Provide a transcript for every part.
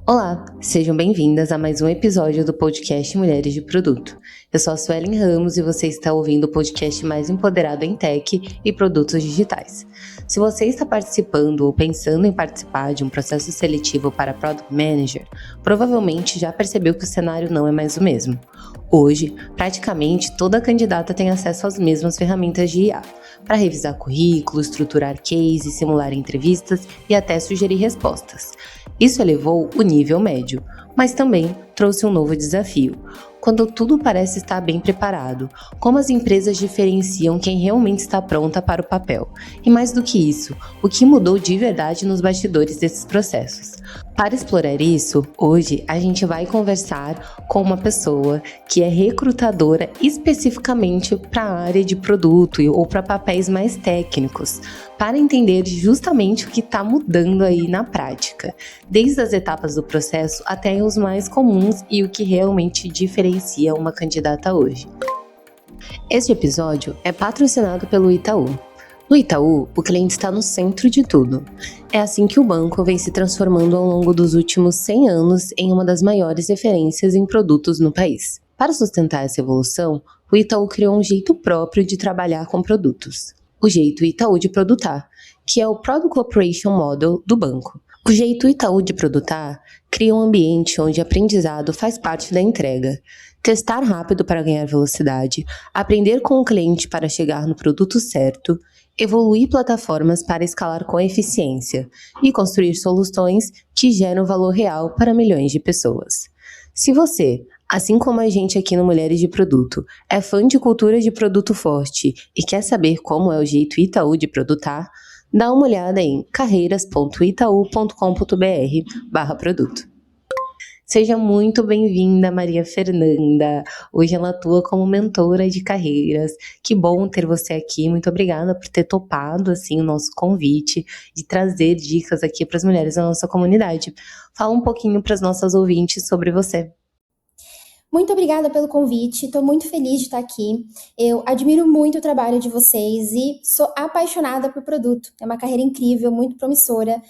Olá, sejam bem-vindas a mais um episódio do podcast Mulheres de Produto. Eu sou a Suelen Ramos e você está ouvindo o podcast mais empoderado em tech e produtos digitais. Se você está participando ou pensando em participar de um processo seletivo para Product Manager, provavelmente já percebeu que o cenário não é mais o mesmo. Hoje, praticamente toda candidata tem acesso às mesmas ferramentas de IA, para revisar currículos, estruturar cases, simular entrevistas e até sugerir respostas. Isso elevou o nível médio, mas também trouxe um novo desafio. Quando tudo parece estar bem preparado, como as empresas diferenciam quem realmente está pronta para o papel? E mais do que isso, o que mudou de verdade nos bastidores desses processos? Para explorar isso, hoje a gente vai conversar com uma pessoa que é recrutadora especificamente para a área de produto ou para papéis mais técnicos, para entender justamente o que está mudando aí na prática, desde as etapas do processo até os mais comuns e o que realmente diferencia uma candidata hoje. Este episódio é patrocinado pelo Itaú. No Itaú, o cliente está no centro de tudo. É assim que o banco vem se transformando ao longo dos últimos 100 anos em uma das maiores referências em produtos no país. Para sustentar essa evolução, o Itaú criou um jeito próprio de trabalhar com produtos. O jeito Itaú de produtar, que é o Product Operation Model do banco. O jeito Itaú de produtar cria um ambiente onde aprendizado faz parte da entrega. Testar rápido para ganhar velocidade, aprender com o cliente para chegar no produto certo, evoluir plataformas para escalar com eficiência e construir soluções que geram valor real para milhões de pessoas. Se você, assim como a gente aqui no Mulheres de Produto, é fã de cultura de produto forte e quer saber como é o jeito Itaú de produtar, dá uma olhada em carreiras.itaú.com.br/produto. Seja muito bem-vinda, Maria Fernanda. Hoje ela atua como mentora de carreiras. Que bom ter você aqui. Muito obrigada por ter topado assim, o nosso convite de trazer dicas aqui para as mulheres da nossa comunidade. Fala um pouquinho para as nossas ouvintes sobre você. Muito obrigada pelo convite, estou muito feliz de estar aqui. Eu admiro muito o trabalho de vocês e sou apaixonada por produto. É uma carreira incrível, muito promissora,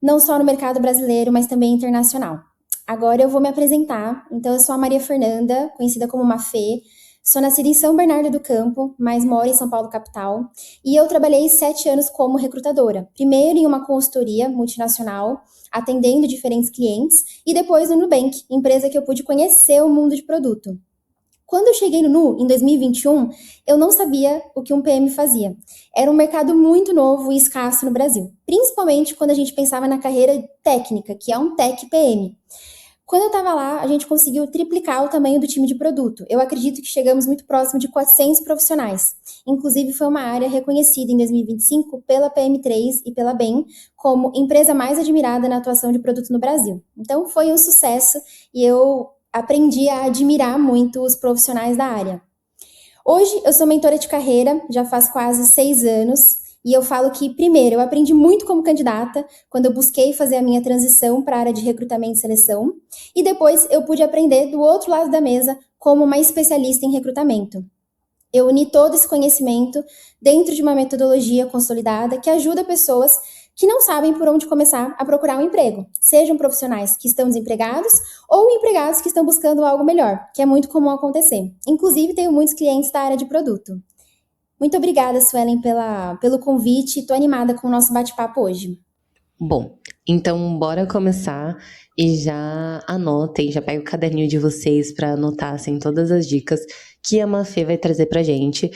não só no mercado brasileiro, mas também internacional. Agora eu vou me apresentar. Então, eu sou a Maria Fernanda, conhecida como Mafê. Sou nascida em São Bernardo do Campo, mas moro em São Paulo, capital. E eu trabalhei 7 anos como recrutadora. Primeiro em uma consultoria multinacional, atendendo diferentes clientes, e depois no Nubank, empresa que eu pude conhecer o mundo de produto. Quando eu cheguei no Nu, em 2021, eu não sabia o que um PM fazia. Era um mercado muito novo e escasso no Brasil, principalmente quando a gente pensava na carreira técnica, que é um Tech PM. Quando eu estava lá, a gente conseguiu triplicar o tamanho do time de produto. Eu acredito que chegamos muito próximo de 400 profissionais. Inclusive, foi uma área reconhecida em 2025 pela PM3 e pela BEM como empresa mais admirada na atuação de produto no Brasil. Então, foi um sucesso e eu aprendi a admirar muito os profissionais da área. Hoje, eu sou mentora de carreira, já faz quase 6 anos. E eu falo que, primeiro, eu aprendi muito como candidata, quando eu busquei fazer a minha transição para a área de recrutamento e seleção. E depois eu pude aprender do outro lado da mesa como uma especialista em recrutamento. Eu uni todo esse conhecimento dentro de uma metodologia consolidada que ajuda pessoas que não sabem por onde começar a procurar um emprego, sejam profissionais que estão desempregados ou empregados que estão buscando algo melhor, que é muito comum acontecer. Inclusive, tenho muitos clientes da área de produto. Muito obrigada, Suelen, pelo convite. Estou animada com o nosso bate-papo hoje. Bom, então bora começar e já anotem, já pega o caderninho de vocês para anotar assim, todas as dicas que a Mafê vai trazer pra gente.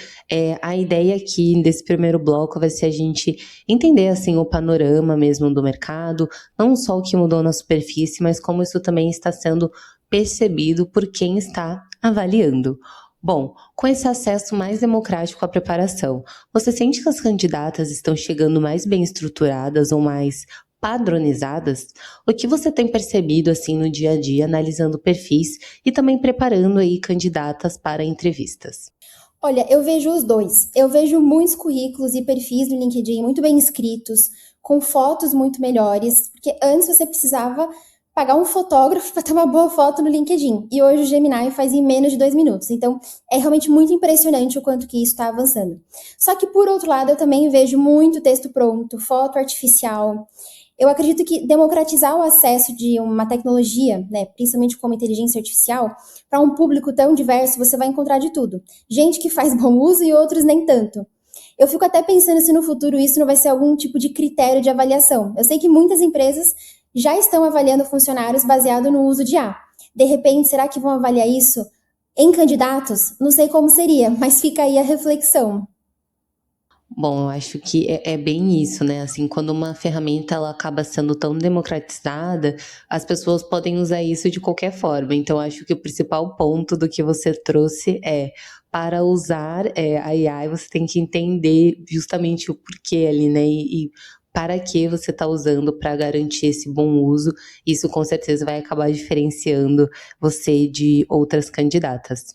A ideia aqui desse primeiro bloco vai ser a gente entender assim, o panorama mesmo do mercado, não só o que mudou na superfície, mas como isso também está sendo percebido por quem está avaliando. Bom, com esse acesso mais democrático à preparação, você sente que as candidatas estão chegando mais bem estruturadas ou mais padronizadas? O que você tem percebido assim no dia a dia, analisando perfis e também preparando aí candidatas para entrevistas? Olha, eu vejo os dois. Eu vejo muitos currículos e perfis no LinkedIn muito bem escritos, com fotos muito melhores, porque antes você precisava pagar um fotógrafo para ter uma boa foto no LinkedIn. E hoje o Gemini faz em menos de 2 minutos. Então, é realmente muito impressionante o quanto que isso está avançando. Só que, por outro lado, eu também vejo muito texto pronto, foto artificial. Eu acredito que democratizar o acesso de uma tecnologia, né, principalmente como inteligência artificial, para um público tão diverso, você vai encontrar de tudo. Gente que faz bom uso e outros nem tanto. Eu fico até pensando se no futuro isso não vai ser algum tipo de critério de avaliação. Eu sei que muitas empresas já estão avaliando funcionários baseado no uso de IA. De repente, será que vão avaliar isso em candidatos? Não sei como seria, mas fica aí a reflexão. Bom, eu acho que é bem isso, né? Assim, quando uma ferramenta ela acaba sendo tão democratizada, as pessoas podem usar isso de qualquer forma. Então, eu acho que o principal ponto do que você trouxe é para usar a AI, você tem que entender justamente o porquê ali, né? E para que você está usando para garantir esse bom uso. Isso com certeza vai acabar diferenciando você de outras candidatas.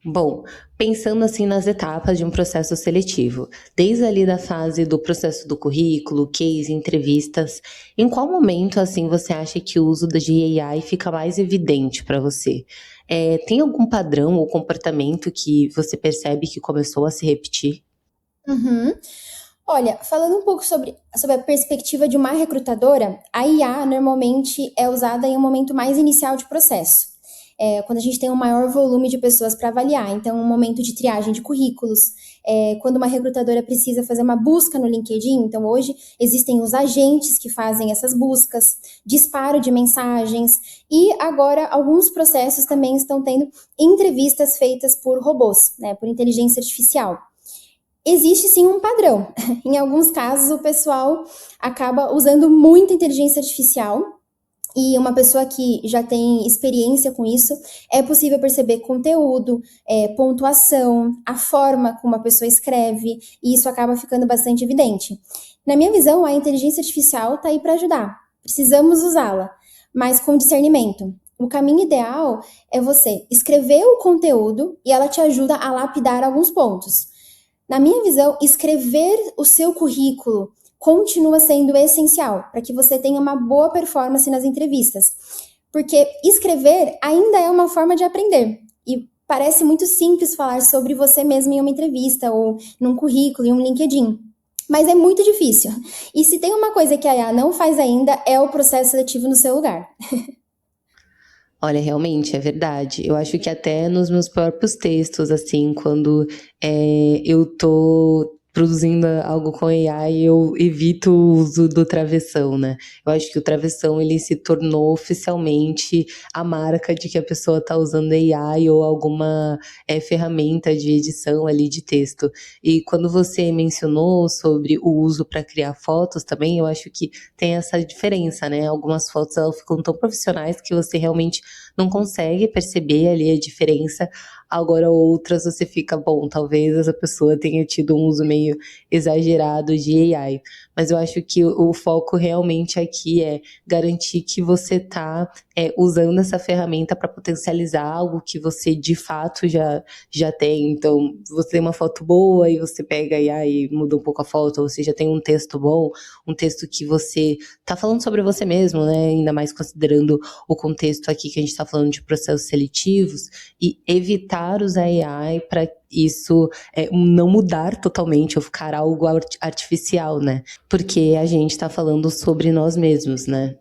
Bom, pensando assim nas etapas de um processo seletivo, desde ali da fase do processo do currículo, case, entrevistas, em qual momento assim você acha que o uso da AI fica mais evidente para você? Tem algum padrão ou comportamento que você percebe que começou a se repetir? Uhum. Olha, falando um pouco sobre a perspectiva de uma recrutadora, a IA normalmente é usada em um momento mais inicial de processo. Quando a gente tem um maior volume de pessoas para avaliar, então um momento de triagem de currículos, quando uma recrutadora precisa fazer uma busca no LinkedIn, então hoje existem os agentes que fazem essas buscas, disparo de mensagens, e agora alguns processos também estão tendo entrevistas feitas por robôs, né, por inteligência artificial. Existe sim um padrão. Em alguns casos, o pessoal acaba usando muita inteligência artificial e uma pessoa que já tem experiência com isso, é possível perceber conteúdo, pontuação, a forma como a pessoa escreve, e isso acaba ficando bastante evidente. Na minha visão, a inteligência artificial está aí para ajudar. Precisamos usá-la, mas com discernimento. O caminho ideal é você escrever o conteúdo e ela te ajuda a lapidar alguns pontos. Na minha visão, escrever o seu currículo continua sendo essencial para que você tenha uma boa performance nas entrevistas. Porque escrever ainda é uma forma de aprender. E parece muito simples falar sobre você mesmo em uma entrevista ou num currículo, em um LinkedIn. Mas é muito difícil. E se tem uma coisa que a IA não faz ainda, é o processo seletivo no seu lugar. Olha, realmente é verdade. Eu acho que até nos meus próprios textos, assim, quando eu tô produzindo algo com AI, eu evito o uso do travessão, né? Eu acho que o travessão ele se tornou oficialmente a marca de que a pessoa tá usando AI ou alguma ferramenta de edição ali de texto. E quando você mencionou sobre o uso para criar fotos também, eu acho que tem essa diferença, né? Algumas fotos elas ficam tão profissionais que você realmente não consegue perceber ali a diferença. Agora outras você fica, bom, talvez essa pessoa tenha tido um uso meio exagerado de AI. Mas eu acho que o foco realmente aqui é garantir que você está usando essa ferramenta para potencializar algo que você de fato já tem. Então, você tem uma foto boa e você pega a AI e muda um pouco a foto, ou você já tem um texto bom, um texto que você está falando sobre você mesmo, né? Ainda mais considerando o contexto aqui que a gente está falando de processos seletivos, e evitar usar AI para isso não mudar totalmente ou ficar algo artificial, né? Porque a gente está falando sobre nós mesmos, né?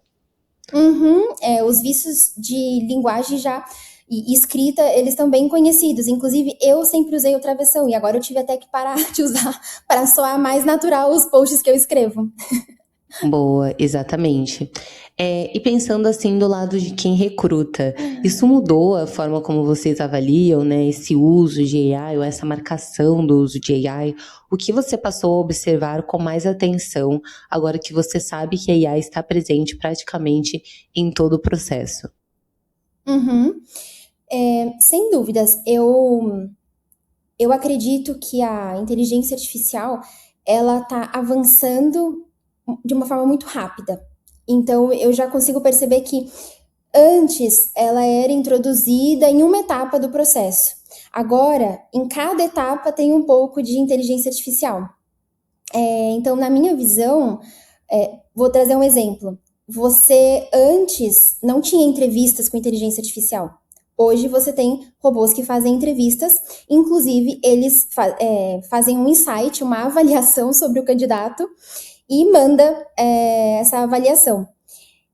Uhum, os vícios de linguagem já e escrita, eles estão bem conhecidos. Inclusive, eu sempre usei o travessão e agora eu tive até que parar de usar para soar mais natural os posts que eu escrevo. Boa, exatamente. E pensando assim do lado de quem recruta, isso mudou a forma como vocês avaliam, né, esse uso de AI ou essa marcação do uso de AI? O que você passou a observar com mais atenção agora que você sabe que a AI está presente praticamente em todo o processo? Uhum. Sem dúvidas, eu acredito que a inteligência artificial ela está avançando de uma forma muito rápida. Então, eu já consigo perceber que antes ela era introduzida em uma etapa do processo. Agora, em cada etapa tem um pouco de inteligência artificial. Então, na minha visão, vou trazer um exemplo. Você antes não tinha entrevistas com inteligência artificial. Hoje você tem robôs que fazem entrevistas, inclusive eles fazem um insight, uma avaliação sobre o candidato, e manda essa avaliação.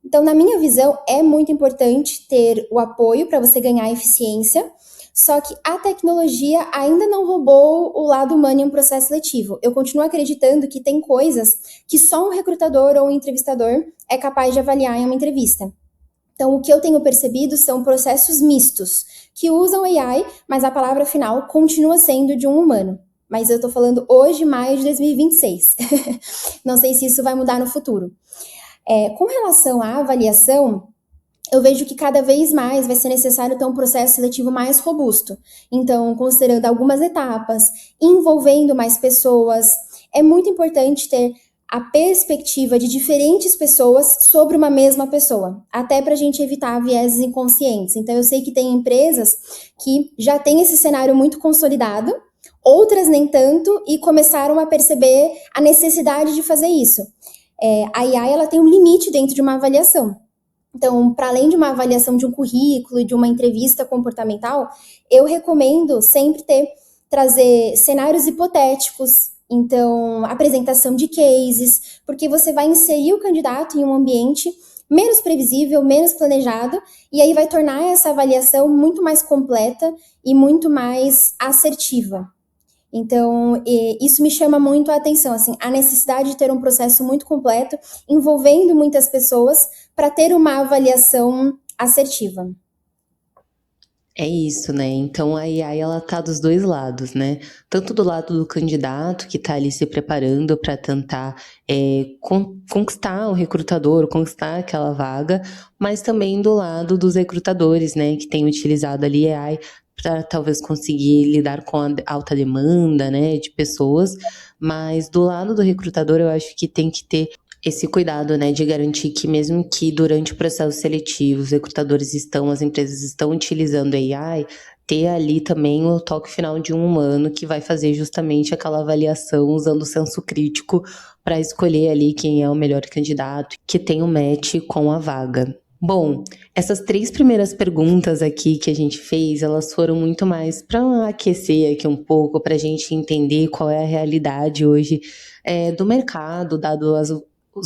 Então, na minha visão, é muito importante ter o apoio para você ganhar eficiência, só que a tecnologia ainda não roubou o lado humano em um processo seletivo. Eu continuo acreditando que tem coisas que só um recrutador ou um entrevistador é capaz de avaliar em uma entrevista. Então, o que eu tenho percebido são processos mistos, que usam AI, mas a palavra final continua sendo de um humano. Mas eu estou falando hoje, maio de 2026. Não sei se isso vai mudar no futuro. Com relação à avaliação, eu vejo que cada vez mais vai ser necessário ter um processo seletivo mais robusto. Então, considerando algumas etapas, envolvendo mais pessoas, é muito importante ter a perspectiva de diferentes pessoas sobre uma mesma pessoa, até para a gente evitar vieses inconscientes. Então, eu sei que tem empresas que já têm esse cenário muito consolidado, outras nem tanto, e começaram a perceber a necessidade de fazer isso. A AI ela tem um limite dentro de uma avaliação. Então, para além de uma avaliação de um currículo e de uma entrevista comportamental, eu recomendo sempre trazer cenários hipotéticos, então, apresentação de cases, porque você vai inserir o candidato em um ambiente menos previsível, menos planejado, e aí vai tornar essa avaliação muito mais completa e muito mais assertiva. Então, isso me chama muito a atenção, assim, a necessidade de ter um processo muito completo, envolvendo muitas pessoas, para ter uma avaliação assertiva. É isso, né? Então a AI ela tá dos dois lados, né? Tanto do lado do candidato que tá ali se preparando para tentar conquistar o recrutador, conquistar aquela vaga, mas também do lado dos recrutadores, né? Que têm utilizado ali AI para talvez conseguir lidar com a alta demanda, né? De pessoas, mas do lado do recrutador eu acho que tem que ter esse cuidado, né, de garantir que mesmo que durante o processo seletivo os recrutadores as empresas estão utilizando AI, ter ali também o toque final de um humano que vai fazer justamente aquela avaliação usando o senso crítico para escolher ali quem é o melhor candidato, que tem um match com a vaga. Bom, essas 3 primeiras perguntas aqui que a gente fez, elas foram muito mais para aquecer aqui um pouco, para a gente entender qual é a realidade hoje do mercado, dado as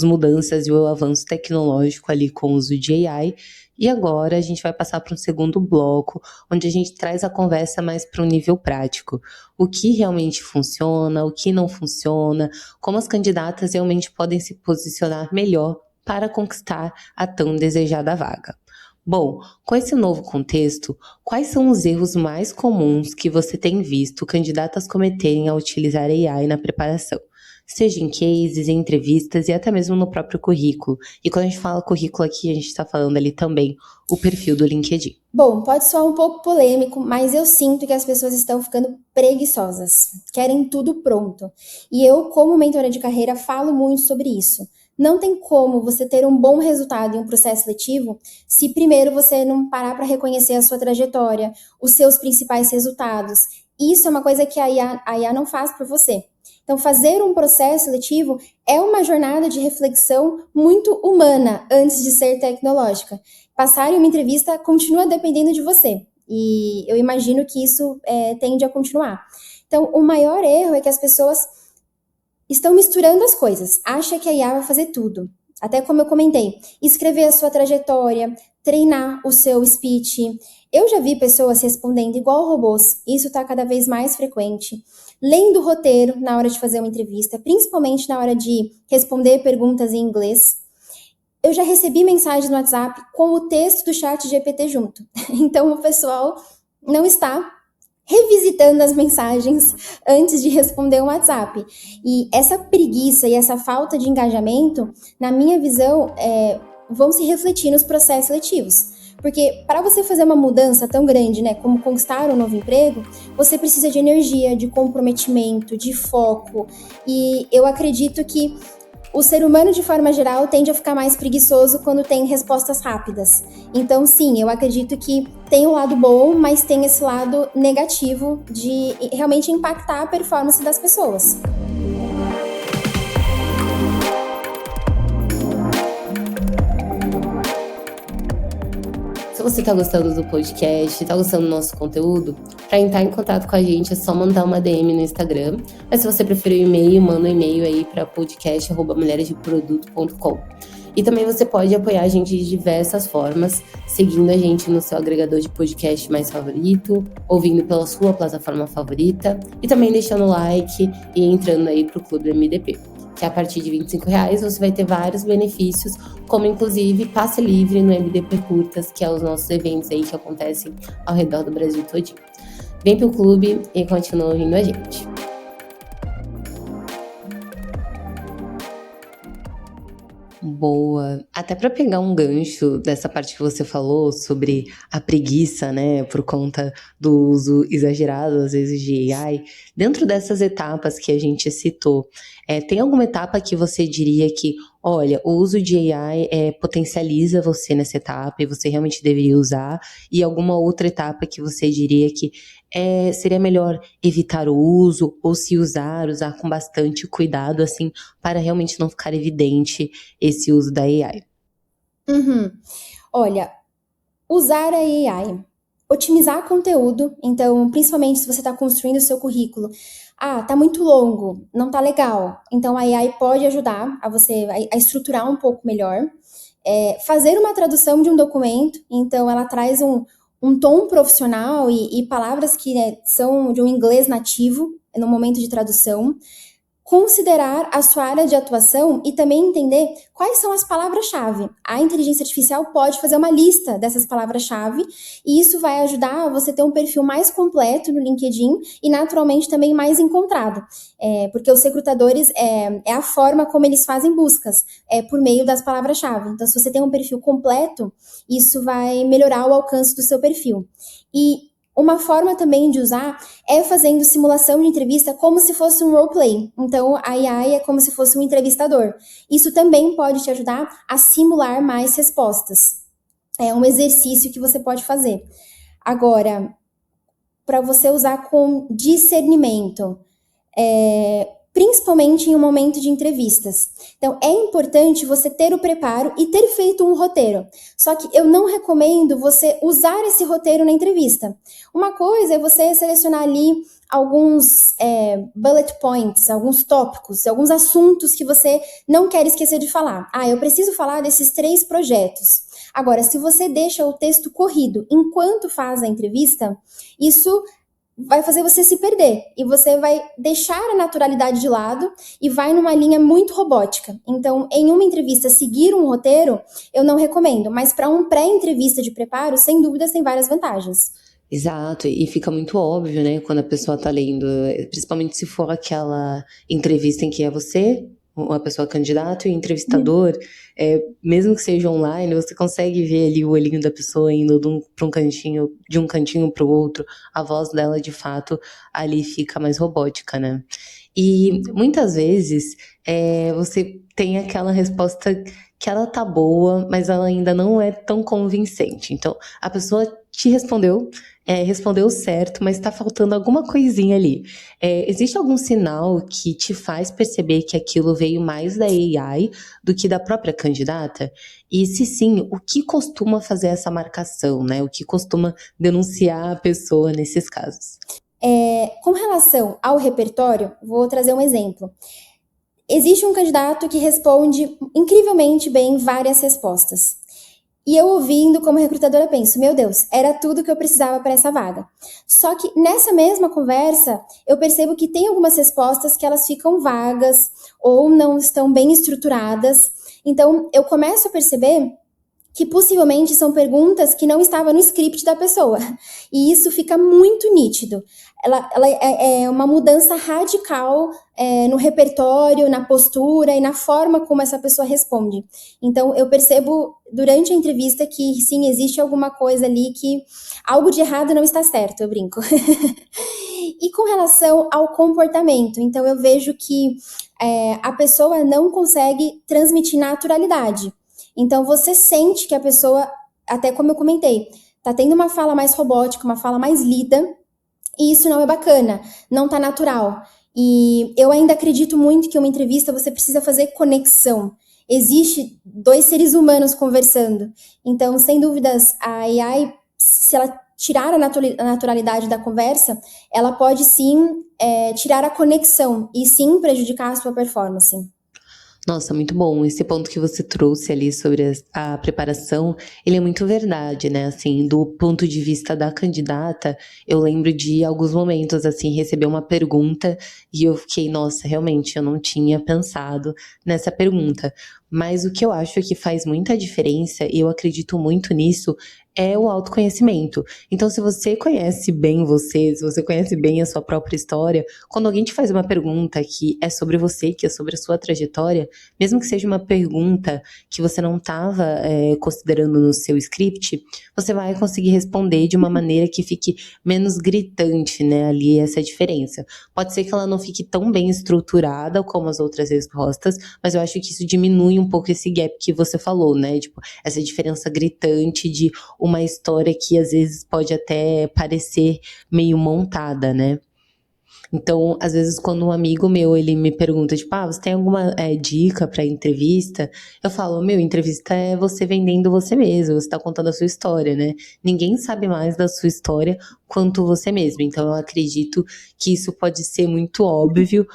mudanças e o avanço tecnológico ali com o uso de AI. E agora a gente vai passar para um segundo bloco, onde a gente traz a conversa mais para um nível prático. O que realmente funciona, o que não funciona, como as candidatas realmente podem se posicionar melhor para conquistar a tão desejada vaga. Bom, com esse novo contexto, quais são os erros mais comuns que você tem visto candidatas cometerem ao utilizar AI na preparação? Seja em cases, em entrevistas e até mesmo no próprio currículo. E quando a gente fala currículo aqui, a gente está falando ali também o perfil do LinkedIn. Bom, pode soar um pouco polêmico, mas eu sinto que as pessoas estão ficando preguiçosas, querem tudo pronto. E eu, como mentora de carreira, falo muito sobre isso. Não tem como você ter um bom resultado em um processo seletivo se primeiro você não parar para reconhecer a sua trajetória, os seus principais resultados. Isso é uma coisa que a IA não faz por você. Então, fazer um processo seletivo é uma jornada de reflexão muito humana antes de ser tecnológica. Passar em uma entrevista continua dependendo de você. E eu imagino que isso tende a continuar. Então, o maior erro é que as pessoas estão misturando as coisas. Acha que a IA vai fazer tudo. Até como eu comentei, escrever a sua trajetória, treinar o seu speech. Eu já vi pessoas respondendo igual robôs. Isso está cada vez mais frequente. Lendo o roteiro na hora de fazer uma entrevista, principalmente na hora de responder perguntas em inglês. Eu já recebi mensagens no WhatsApp com o texto do chat GPT junto. Então, o pessoal não está revisitando as mensagens antes de responder um WhatsApp. E essa preguiça e essa falta de engajamento, na minha visão, vão se refletir nos processos seletivos. Porque para você fazer uma mudança tão grande, né, como conquistar um novo emprego, você precisa de energia, de comprometimento, de foco. E eu acredito que o ser humano, de forma geral, tende a ficar mais preguiçoso quando tem respostas rápidas. Então, sim, eu acredito que tem um lado bom, mas tem esse lado negativo de realmente impactar a performance das pessoas. você tá gostando do podcast, tá gostando do nosso conteúdo, para entrar em contato com a gente é só mandar uma DM no Instagram. Mas se você preferir o e-mail, manda um e-mail aí para podcast@mulheresdeproduto.com. E também você pode apoiar a gente de diversas formas, seguindo a gente no seu agregador de podcast mais favorito, ouvindo pela sua plataforma favorita e também deixando like e entrando aí pro Clube MDP. Que a partir de R$25 você vai ter vários benefícios, como inclusive passe livre no MDP Curtas, que é os nossos eventos aí que acontecem ao redor do Brasil todinho. Vem pro clube e continua ouvindo a gente. Boa. Até para pegar um gancho dessa parte que você falou sobre a preguiça, né, por conta do uso exagerado, às vezes, de AI, dentro dessas etapas que a gente citou, tem alguma etapa que você diria que, olha, o uso de AI potencializa você nessa etapa e você realmente deveria usar, e alguma outra etapa que você diria que seria melhor evitar o uso, ou se usar com bastante cuidado, assim, para realmente não ficar evidente esse uso da AI? Olha, usar a AI, otimizar conteúdo, então, principalmente se você está construindo o seu currículo, tá muito longo, não tá legal, então a AI pode ajudar a você a estruturar um pouco melhor. Fazer uma tradução de um documento, então ela traz um tom profissional e palavras que são de um inglês nativo no momento de tradução. Considerar a sua área de atuação e também entender quais são as palavras-chave. A inteligência artificial pode fazer uma lista dessas palavras-chave e isso vai ajudar você a ter um perfil mais completo no LinkedIn e naturalmente também mais encontrado. Porque os recrutadores, é a forma como eles fazem buscas, por meio das palavras-chave. Então, se você tem um perfil completo, isso vai melhorar o alcance do seu perfil. E uma forma também de usar é fazendo simulação de entrevista como se fosse um roleplay. Então, a AI é como se fosse um entrevistador. Isso também pode te ajudar a simular mais respostas. É um exercício que você pode fazer. Agora, para você usar com discernimento, principalmente em um momento de entrevistas. Então, é importante você ter o preparo e ter feito um roteiro. Só que eu não recomendo você usar esse roteiro na entrevista. Uma coisa é você selecionar ali alguns bullet points, alguns tópicos, alguns assuntos que você não quer esquecer de falar. Eu preciso falar desses 3 projetos. Agora, se você deixa o texto corrido enquanto faz a entrevista, isso vai fazer você se perder e você vai deixar a naturalidade de lado e vai numa linha muito robótica. Então, em uma entrevista, seguir um roteiro, eu não recomendo, mas para um pré-entrevista de preparo, sem dúvidas, tem várias vantagens. Exato, e fica muito óbvio, né, quando a pessoa tá lendo, principalmente se for aquela entrevista em que é você, uma pessoa candidata e o entrevistador, mesmo que seja online, você consegue ver ali o olhinho da pessoa indo de um cantinho para o outro, a voz dela, de fato, ali fica mais robótica, né? E muitas vezes você tem aquela resposta que ela tá boa, mas ela ainda não é tão convincente. Então, a pessoa te respondeu certo, mas tá faltando alguma coisinha ali. Existe algum sinal que te faz perceber que aquilo veio mais da AI do que da própria candidata? E se sim, o que costuma fazer essa marcação, né? O que costuma denunciar a pessoa nesses casos? Com relação ao repertório, vou trazer um exemplo. Existe um candidato que responde incrivelmente bem várias respostas. E eu ouvindo como recrutadora penso, meu Deus, era tudo que eu precisava para essa vaga. Só que nessa mesma conversa, eu percebo que tem algumas respostas que elas ficam vagas ou não estão bem estruturadas. Então, eu começo a perceber que possivelmente são perguntas que não estavam no script da pessoa. E isso fica muito nítido. Ela é uma mudança radical no repertório, na postura e na forma como essa pessoa responde. Então, eu percebo durante a entrevista que, sim, existe alguma coisa ali que algo de errado não está certo, eu brinco. E com relação ao comportamento, então eu vejo que a pessoa não consegue transmitir naturalidade. Então, você sente que a pessoa, até como eu comentei, tá tendo uma fala mais robótica, uma fala mais lida, e isso não é bacana, não tá natural. E eu ainda acredito muito que uma entrevista você precisa fazer conexão. existe dois seres humanos conversando. Então, sem dúvidas, a AI, se ela tirar a naturalidade da conversa, ela pode sim tirar a conexão e sim prejudicar a sua performance. Nossa, muito bom. Esse ponto que você trouxe ali sobre a preparação, ele é muito verdade, né? Assim, do ponto de vista da candidata, eu lembro de alguns momentos, assim, receber uma pergunta e eu fiquei, nossa, realmente, eu não tinha pensado nessa pergunta. Mas o que eu acho que faz muita diferença, e eu acredito muito nisso, é o autoconhecimento. Então, se você conhece bem você, se você conhece bem a sua própria história, quando alguém te faz uma pergunta que é sobre você, que é sobre a sua trajetória, mesmo que seja uma pergunta que você não estava considerando no seu script, você vai conseguir responder de uma maneira que fique menos gritante, né? Ali essa diferença. Pode ser que ela não fique tão bem estruturada como as outras respostas, mas eu acho que isso diminui um pouco esse gap que você falou, né? Tipo, essa diferença gritante de uma história que às vezes pode até parecer meio montada, né? Então, às vezes, quando um amigo meu, ele me pergunta, tipo, você tem alguma dica pra entrevista? Eu falo, entrevista é você vendendo você mesmo, você tá contando a sua história, né? Ninguém sabe mais da sua história quanto você mesmo. Então, eu acredito que isso pode ser muito óbvio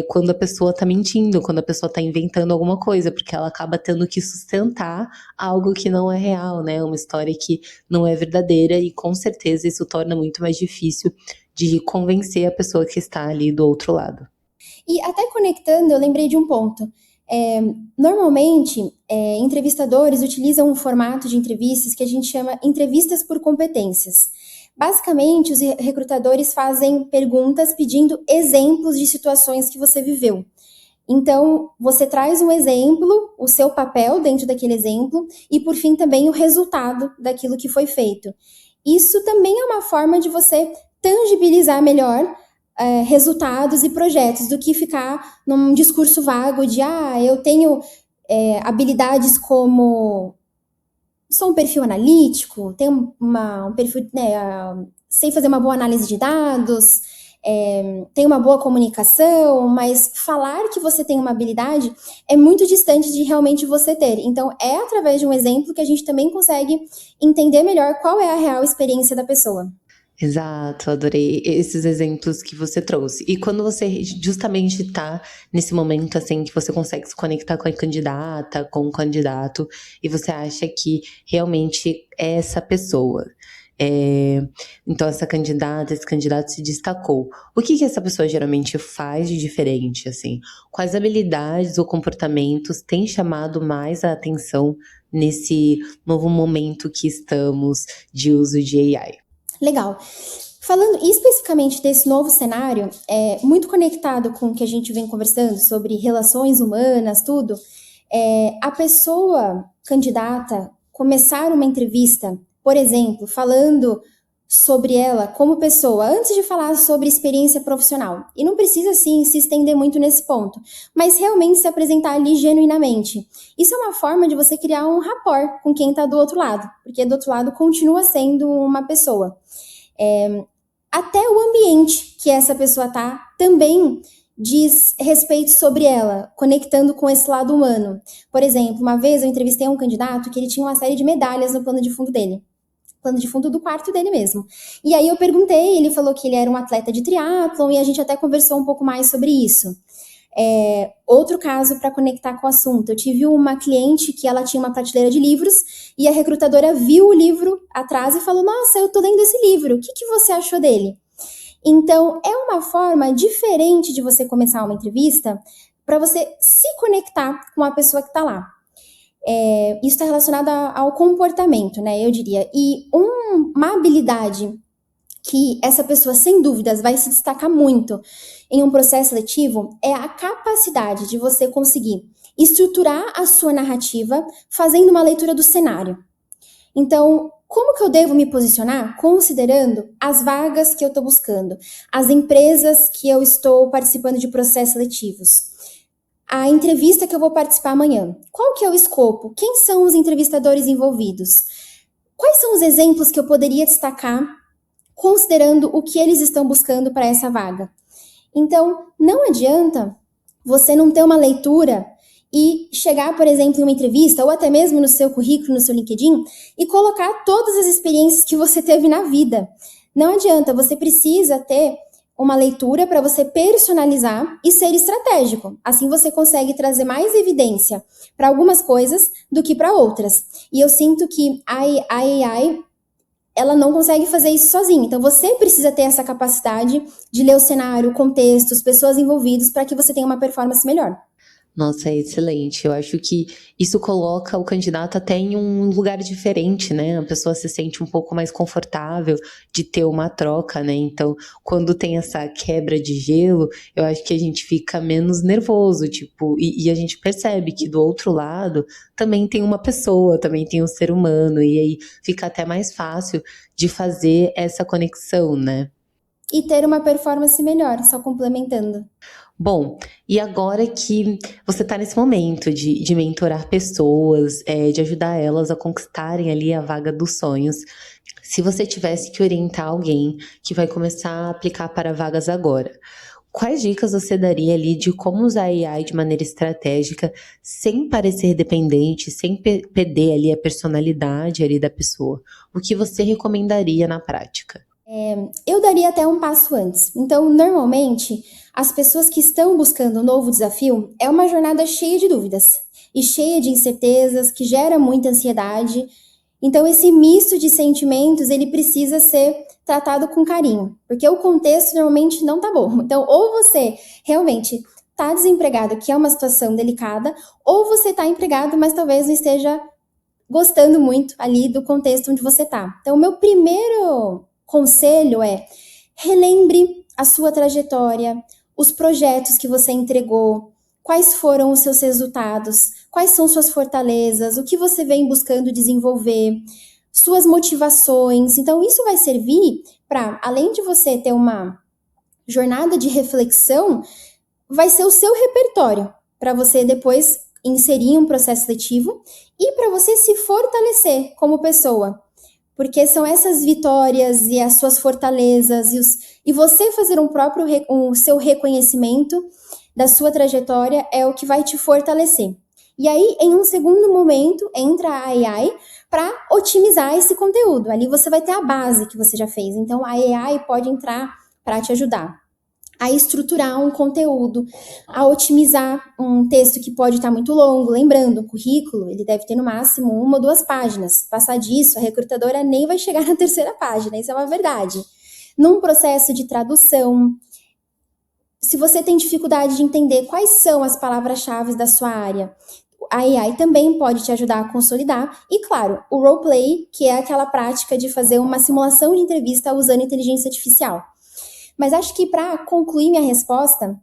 quando a pessoa tá mentindo, quando a pessoa tá inventando alguma coisa, porque ela acaba tendo que sustentar algo que não é real, né? Uma história que não é verdadeira e com certeza isso torna muito mais difícil de convencer a pessoa que está ali do outro lado. E até conectando, eu lembrei de um ponto. Normalmente, entrevistadores utilizam um formato de entrevistas que a gente chama entrevistas por competências. Basicamente, os recrutadores fazem perguntas pedindo exemplos de situações que você viveu. Então, você traz um exemplo, o seu papel dentro daquele exemplo e, por fim, também o resultado daquilo que foi feito. Isso também é uma forma de você tangibilizar melhor resultados e projetos do que ficar num discurso vago de eu tenho habilidades como sou um perfil analítico, tenho um perfil, sei fazer uma boa análise de dados, tenho uma boa comunicação, mas falar que você tem uma habilidade é muito distante de realmente você ter. Então, é através de um exemplo que a gente também consegue entender melhor qual é a real experiência da pessoa. Exato, adorei esses exemplos que você trouxe. E quando você justamente está nesse momento assim que você consegue se conectar com a candidata, com o candidato, e você acha que realmente é essa pessoa. Então essa candidata, esse candidato se destacou. O que essa pessoa geralmente faz de diferente, assim? Quais habilidades ou comportamentos têm chamado mais a atenção nesse novo momento que estamos de uso de AI? Legal. Falando especificamente desse novo cenário, muito conectado com o que a gente vem conversando sobre relações humanas, tudo, a pessoa candidata começar uma entrevista, por exemplo, falando sobre ela como pessoa, antes de falar sobre experiência profissional. E não precisa, sim, se estender muito nesse ponto, mas realmente se apresentar ali genuinamente. Isso é uma forma de você criar um rapport com quem está do outro lado, porque do outro lado continua sendo uma pessoa. Até o ambiente que essa pessoa tá também diz respeito sobre ela, conectando com esse lado humano. Por exemplo, uma vez eu entrevistei um candidato que ele tinha uma série de medalhas no plano de fundo dele. Plano de fundo do quarto dele mesmo. E aí eu perguntei, ele falou que ele era um atleta de triatlon e a gente até conversou um pouco mais sobre isso. Outro caso para conectar com o assunto. Eu tive uma cliente que ela tinha uma prateleira de livros e a recrutadora viu o livro atrás e falou: nossa, eu tô lendo esse livro, o que você achou dele? Então, é uma forma diferente de você começar uma entrevista para você se conectar com a pessoa que está lá. Isso está relacionado ao comportamento, né? Eu diria. E uma habilidade que essa pessoa, sem dúvidas, vai se destacar muito em um processo seletivo é a capacidade de você conseguir estruturar a sua narrativa fazendo uma leitura do cenário. Então, como que eu devo me posicionar considerando as vagas que eu estou buscando, as empresas que eu estou participando de processos seletivos, a entrevista que eu vou participar amanhã? Qual que é o escopo? Quem são os entrevistadores envolvidos? Quais são os exemplos que eu poderia destacar considerando o que eles estão buscando para essa vaga? Então, não adianta você não ter uma leitura e chegar, por exemplo, em uma entrevista ou até mesmo no seu currículo, no seu LinkedIn e colocar todas as experiências que você teve na vida. Não adianta, você precisa ter uma leitura para você personalizar e ser estratégico. Assim você consegue trazer mais evidência para algumas coisas do que para outras. E eu sinto que a AI ela não consegue fazer isso sozinha. Então você precisa ter essa capacidade de ler o cenário, o contexto, as pessoas envolvidas para que você tenha uma performance melhor. Nossa, é excelente. Eu acho que isso coloca o candidato até em um lugar diferente, né? A pessoa se sente um pouco mais confortável de ter uma troca, né? Então, quando tem essa quebra de gelo, eu acho que a gente fica menos nervoso, tipo, e a gente percebe que do outro lado também tem uma pessoa, também tem um ser humano, e aí fica até mais fácil de fazer essa conexão, né? E ter uma performance melhor, só complementando. Bom, e agora que você está nesse momento de mentorar pessoas, de ajudar elas a conquistarem ali a vaga dos sonhos, se você tivesse que orientar alguém que vai começar a aplicar para vagas agora, quais dicas você daria ali de como usar a AI de maneira estratégica, sem parecer dependente, sem perder ali a personalidade ali da pessoa? O que você recomendaria na prática? Eu daria até um passo antes. Então, normalmente, as pessoas que estão buscando um novo desafio é uma jornada cheia de dúvidas e cheia de incertezas, que gera muita ansiedade. Então, esse misto de sentimentos, ele precisa ser tratado com carinho, porque o contexto normalmente não tá bom. Então, ou você realmente tá desempregado, que é uma situação delicada, ou você tá empregado, mas talvez não esteja gostando muito ali do contexto onde você tá. Então, o meu primeiro conselho é: relembre a sua trajetória, os projetos que você entregou, quais foram os seus resultados, quais são suas fortalezas, o que você vem buscando desenvolver, suas motivações. Então, isso vai servir para, além de você ter uma jornada de reflexão, vai ser o seu repertório para você depois inserir em um processo seletivo e para você se fortalecer como pessoa. Porque são essas vitórias e as suas fortalezas e você fazer o seu reconhecimento da sua trajetória é o que vai te fortalecer. E aí, em um segundo momento, entra a AI para otimizar esse conteúdo. Ali você vai ter a base que você já fez. Então, a AI pode entrar para te ajudar a estruturar um conteúdo, a otimizar um texto que pode estar muito longo. Lembrando, o currículo, ele deve ter no máximo 1 ou 2 páginas. Passar disso, a recrutadora nem vai chegar na terceira página, isso é uma verdade. Num processo de tradução, se você tem dificuldade de entender quais são as palavras-chave da sua área, a AI também pode te ajudar a consolidar. E, claro, o roleplay, que é aquela prática de fazer uma simulação de entrevista usando inteligência artificial. Mas acho que para concluir minha resposta,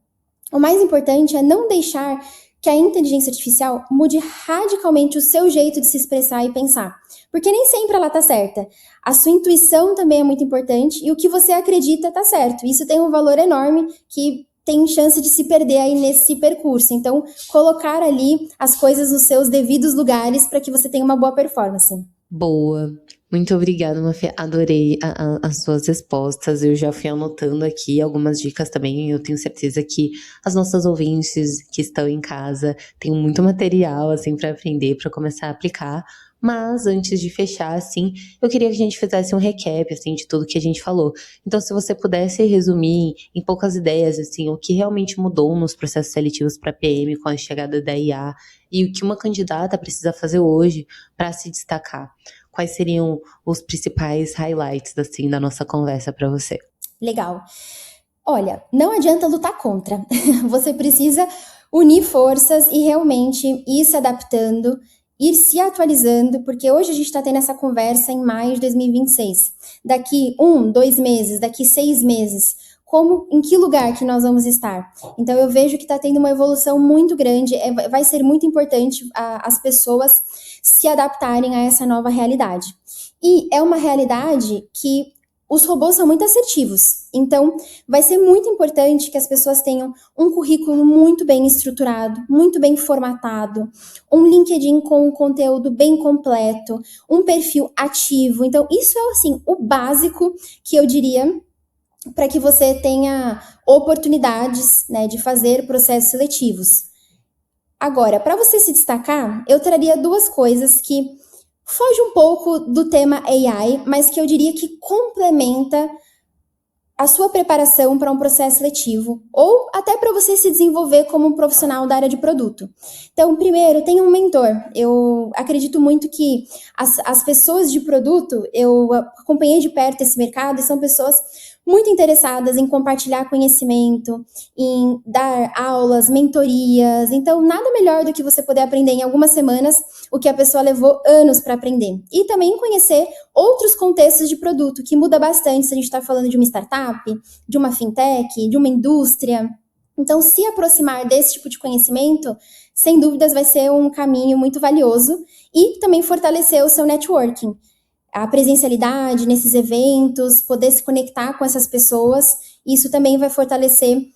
o mais importante é não deixar que a inteligência artificial mude radicalmente o seu jeito de se expressar e pensar. Porque nem sempre ela tá certa. A sua intuição também é muito importante e o que você acredita tá certo. Isso tem um valor enorme que tem chance de se perder aí nesse percurso. Então, colocar ali as coisas nos seus devidos lugares para que você tenha uma boa performance. Boa. Muito obrigada, Mafia. Adorei as suas respostas. Eu já fui anotando aqui algumas dicas também. Eu tenho certeza que as nossas ouvintes que estão em casa têm muito material assim para aprender, para começar a aplicar. Mas antes de fechar, assim, eu queria que a gente fizesse um recap assim de tudo que a gente falou. Então, se você pudesse resumir em poucas ideias assim, o que realmente mudou nos processos seletivos para PM com a chegada da IA e o que uma candidata precisa fazer hoje para se destacar. Quais seriam os principais highlights assim da nossa conversa para você? Legal. Olha, não adianta lutar contra. Você precisa unir forças e realmente ir se adaptando, ir se atualizando, porque hoje a gente está tendo essa conversa em maio de 2026. Daqui 1, 2 meses, daqui 6 meses, em que lugar que nós vamos estar? Então eu vejo que está tendo uma evolução muito grande, vai ser muito importante as pessoas se adaptarem a essa nova realidade. E é uma realidade que os robôs são muito assertivos. Então, vai ser muito importante que as pessoas tenham um currículo muito bem estruturado, muito bem formatado, um LinkedIn com um conteúdo bem completo, um perfil ativo. Então, isso é, assim, o básico que eu diria para que você tenha oportunidades, né, de fazer processos seletivos. Agora, para você se destacar, eu traria duas coisas que foge um pouco do tema AI, mas que eu diria que complementa a sua preparação para um processo seletivo ou até para você se desenvolver como um profissional da área de produto. Então, primeiro, tenha um mentor. Eu acredito muito que as pessoas de produto, eu acompanhei de perto esse mercado e são pessoas muito interessadas em compartilhar conhecimento, em dar aulas, mentorias. Então, nada melhor do que você poder aprender em algumas semanas o que a pessoa levou anos para aprender. E também conhecer outros contextos de produto, que muda bastante se a gente está falando de uma startup, de uma fintech, de uma indústria. Então, se aproximar desse tipo de conhecimento, sem dúvidas, vai ser um caminho muito valioso e também fortalecer o seu networking. A presencialidade nesses eventos, poder se conectar com essas pessoas, isso também vai fortalecer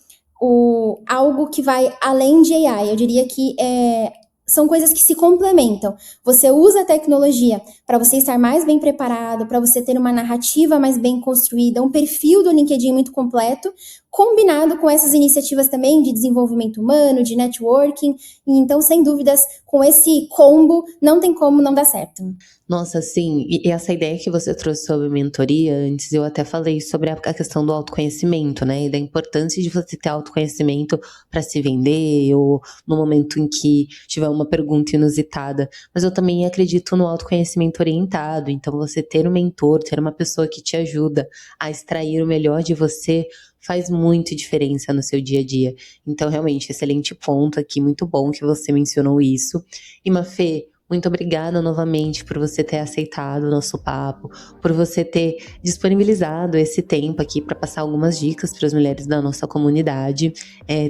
algo que vai além de AI. Eu diria que são coisas que se complementam. Você usa a tecnologia para você estar mais bem preparado, para você ter uma narrativa mais bem construída, um perfil do LinkedIn muito completo, combinado com essas iniciativas também de desenvolvimento humano, de networking. E então, sem dúvidas, com esse combo, não tem como não dar certo. Nossa, sim, e essa ideia que você trouxe sobre mentoria, antes eu até falei sobre a questão do autoconhecimento, né, e da importância de você ter autoconhecimento para se vender, ou no momento em que tiver uma pergunta inusitada, mas eu também acredito no autoconhecimento orientado, então você ter um mentor, ter uma pessoa que te ajuda a extrair o melhor de você, faz muito diferença no seu dia a dia. Então, realmente, excelente ponto aqui, muito bom que você mencionou isso. E, Mafê, muito obrigada novamente por você ter aceitado o nosso papo, por você ter disponibilizado esse tempo aqui para passar algumas dicas para as mulheres da nossa comunidade.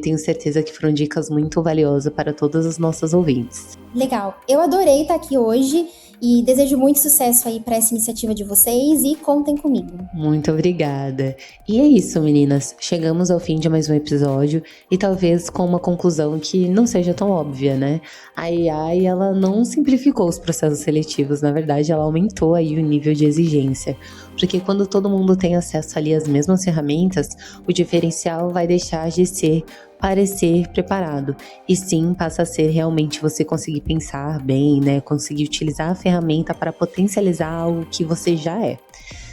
Tenho certeza que foram dicas muito valiosas para todos os nossos ouvintes. Legal, eu adorei estar aqui hoje e desejo muito sucesso aí para essa iniciativa de vocês e contem comigo. Muito obrigada. E é isso, meninas. Chegamos ao fim de mais um episódio e talvez com uma conclusão que não seja tão óbvia, né? A AI, ela não simplificou os processos seletivos, na verdade, ela aumentou aí o nível de exigência. Porque quando todo mundo tem acesso ali às mesmas ferramentas, o diferencial vai deixar de ser parecer preparado, e sim passa a ser realmente você conseguir pensar bem, né? Conseguir utilizar a ferramenta para potencializar algo que você já é.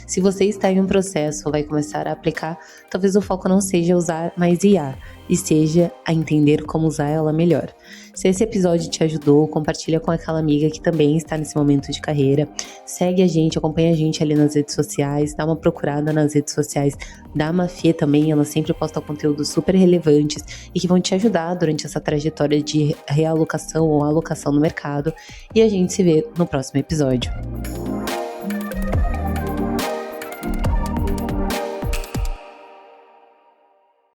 Se você está em um processo ou vai começar a aplicar, talvez o foco não seja usar mais IA, e seja a entender como usar ela melhor. Se esse episódio te ajudou, compartilha com aquela amiga que também está nesse momento de carreira. Segue a gente, acompanha a gente ali nas redes sociais, dá uma procurada nas redes sociais da Mafê também, ela sempre posta conteúdos super relevantes e que vão te ajudar durante essa trajetória de realocação ou alocação no mercado. E a gente se vê no próximo episódio.